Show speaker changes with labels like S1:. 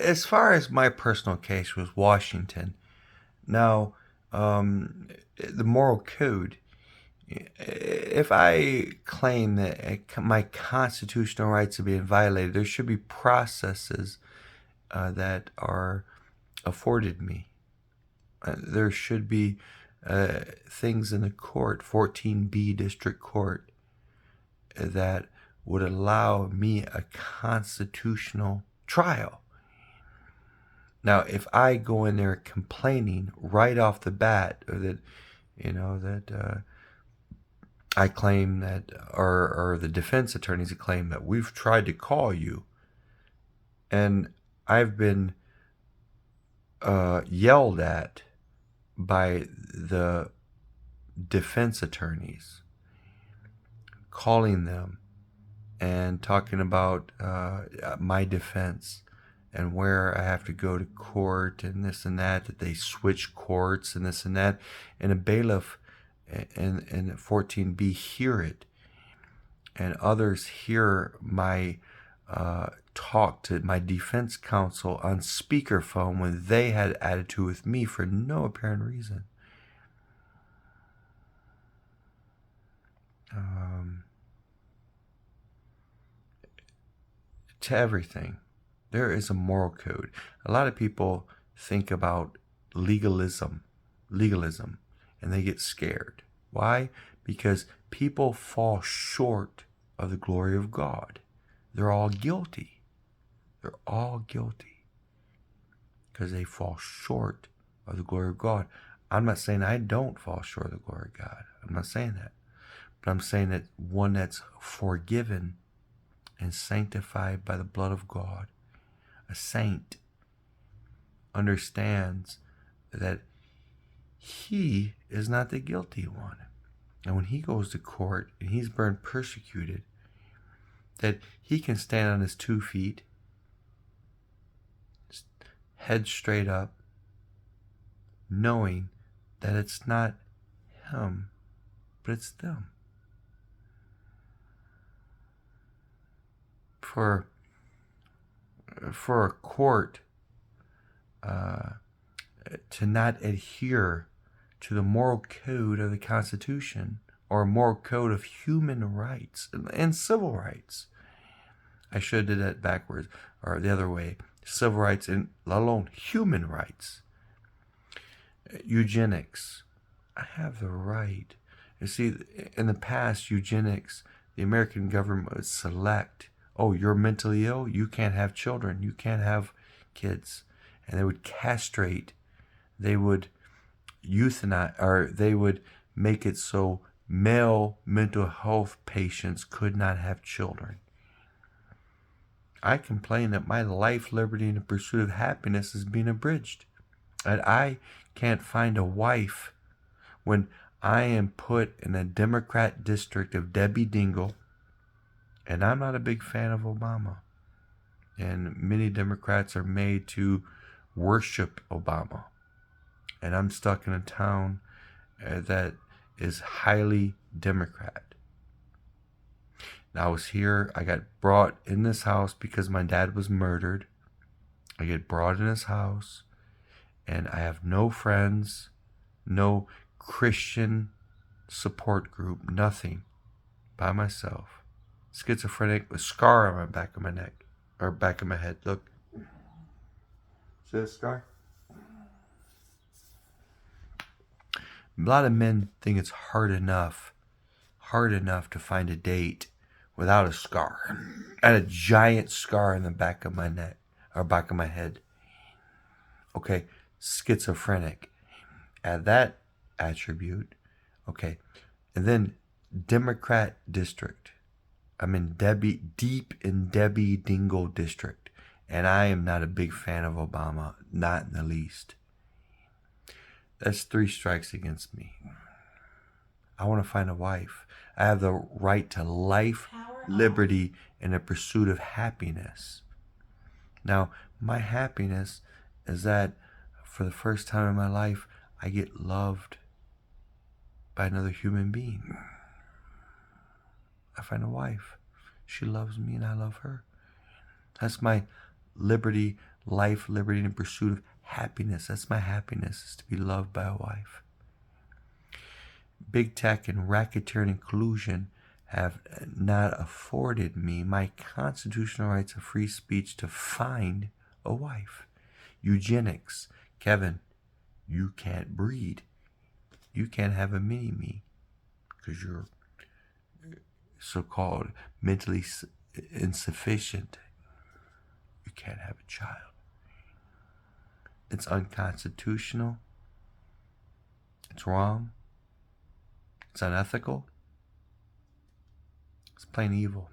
S1: as far as my personal case was Washington. Now, the moral code. If I claim that my constitutional rights are being violated, there should be processes that are afforded me. There should be things in the court, 14B District Court, that would allow me a constitutional trial. Now, if I go in there complaining right off the bat, or that, I claim that, or the defense attorneys claim that we've tried to call you, and I've been yelled at by the defense attorneys, calling them and talking about my defense and where I have to go to court and this and that they switch courts and this and that, and a bailiff and 14B hear it, and others hear my talk to my defense counsel on speakerphone when they had attitude with me for no apparent reason. To everything, there is a moral code. A lot of people think about legalism, and they get scared. Why? Because people fall short of the glory of God. They're all guilty. They're all guilty because they fall short of the glory of God. I'm not saying I don't fall short of the glory of God. I'm not saying that. But I'm saying that one that's forgiven and sanctified by the blood of God, a saint, understands that he is not the guilty one. And when he goes to court and he's been persecuted, that he can stand on his 2 feet, head straight up, knowing that it's not him, but it's them. For a court to not adhere to the moral code of the Constitution or a moral code of human rights and civil rights. I should have did that backwards, or the other way. Civil rights and let alone human rights. Eugenics. I have the right. You see, in the past, eugenics, the American government would select, oh, you're mentally ill, you can't have children, you can't have kids. And they would castrate, they would euthanize, or they would make it so male mental health patients could not have children. I complain that my life, liberty, and the pursuit of happiness is being abridged. That I can't find a wife when I am put in a Democrat district of Debbie Dingle, and I'm not a big fan of Obama. And many Democrats are made to worship Obama. And I'm stuck in a town that is highly Democrat. Now, I was here, I got brought in this house because my dad was murdered. I get brought in his house, and I have no friends, no Christian support group, nothing, by myself. Schizophrenic with a scar on my back of my neck, or back of my head. Look. See that scar? A lot of men think it's hard enough to find a date without a scar. I had a giant scar in the back of my neck, or back of my head. Okay, schizophrenic. Add that attribute. Okay, and then Democrat district. I'm in deep in Debbie Dingle district, and I am not a big fan of Obama, not in the least. That's 3 strikes against me. I want to find a wife. I have the right to life, liberty, and the pursuit of happiness. Now, my happiness is that for the first time in my life, I get loved by another human being. I find a wife. She loves me and I love her. That's my liberty, life, liberty, and pursuit of happiness. That's my happiness, is to be loved by a wife. Big tech and racketeering and collusion have not afforded me my constitutional rights of free speech to find a wife. Eugenics. Kevin, you can't breed. You can't have a mini-me because you're so-called mentally insufficient. You can't have a child. It's unconstitutional. It's wrong. It's unethical. It's plain evil.